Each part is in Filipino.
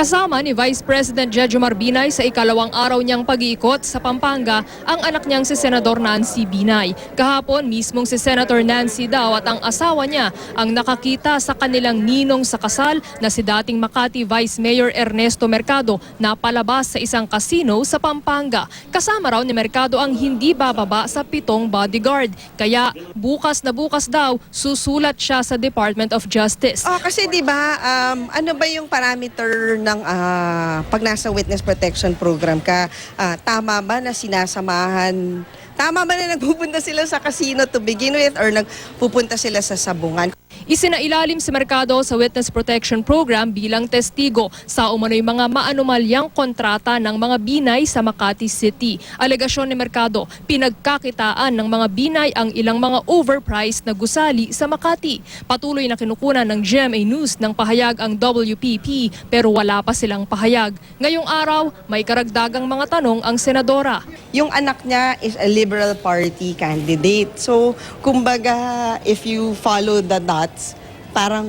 Kasama ni Vice President Jejomar Binay sa ikalawang araw niyang pag-iikot sa Pampanga ang anak niyang si Senador Nancy Binay. Kahapon mismong si Senator Nancy daw at ang asawa niya ang nakakita sa kanilang ninong sa kasal na si dating Makati Vice Mayor Ernesto Mercado na palabas sa isang casino sa Pampanga. Kasama raw ni Mercado ang hindi bababa sa 7 bodyguard. Kaya bukas na bukas daw susulat siya sa Department of Justice. Kasi 'di ba, ano ba yung parameter ng pag nasa witness protection program ka, tama ba na sinasamahan, tama ba na nagpupunta sila sa casino to begin with or nagpupunta sila sa sabungan? Isinailalim si Mercado sa Witness Protection Program bilang testigo sa umano'y mga maanumalyang kontrata ng mga Binay sa Makati City. Alegasyon ni Mercado, pinagkakitaan ng mga Binay ang ilang mga overpriced na gusali sa Makati. Patuloy na kinukunan ng GMA News ng pahayag ang WPP pero wala pa silang pahayag. Ngayong araw, may karagdagang mga tanong ang senadora. Yung anak niya is a Liberal Party candidate. So, kumbaga, if you follow the dots, parang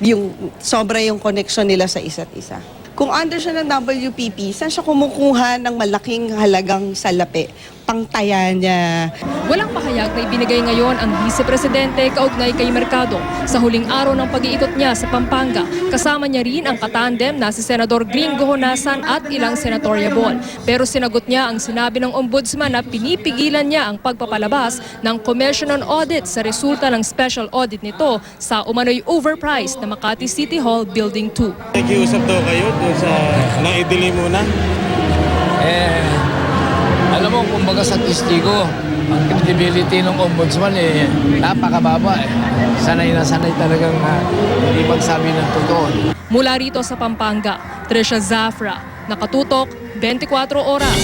yung sobra yung connection nila sa isa't isa. Kung under siya ng WPP, saan siya kumukuha ng malaking halagang salapi? Pangtaya niya. Walang pahayag na ibinigay ngayon ang Vice Presidente kaugnay kay Mercado sa huling araw ng pag-iikot niya sa Pampanga. Kasama niya rin ang katandem na si Senador Gringo Honasan at ilang senatoriable. Pero sinagot niya ang sinabi ng Ombudsman na pinipigilan niya ang pagpapalabas ng Commission on Audit sa resulta ng special audit nito sa umano'y overpriced na Makati City Hall Building 2. Nakiusap daw kayo doon sa naidili muna? Alam mo, kumbaga sa testigo, ang credibility ng ombudsman napakababa. Sanay na sanay talagang hindi magsabi ng totoo. Mula rito sa Pampanga, Trisha Zafra, Nakatutok, 24 Oras.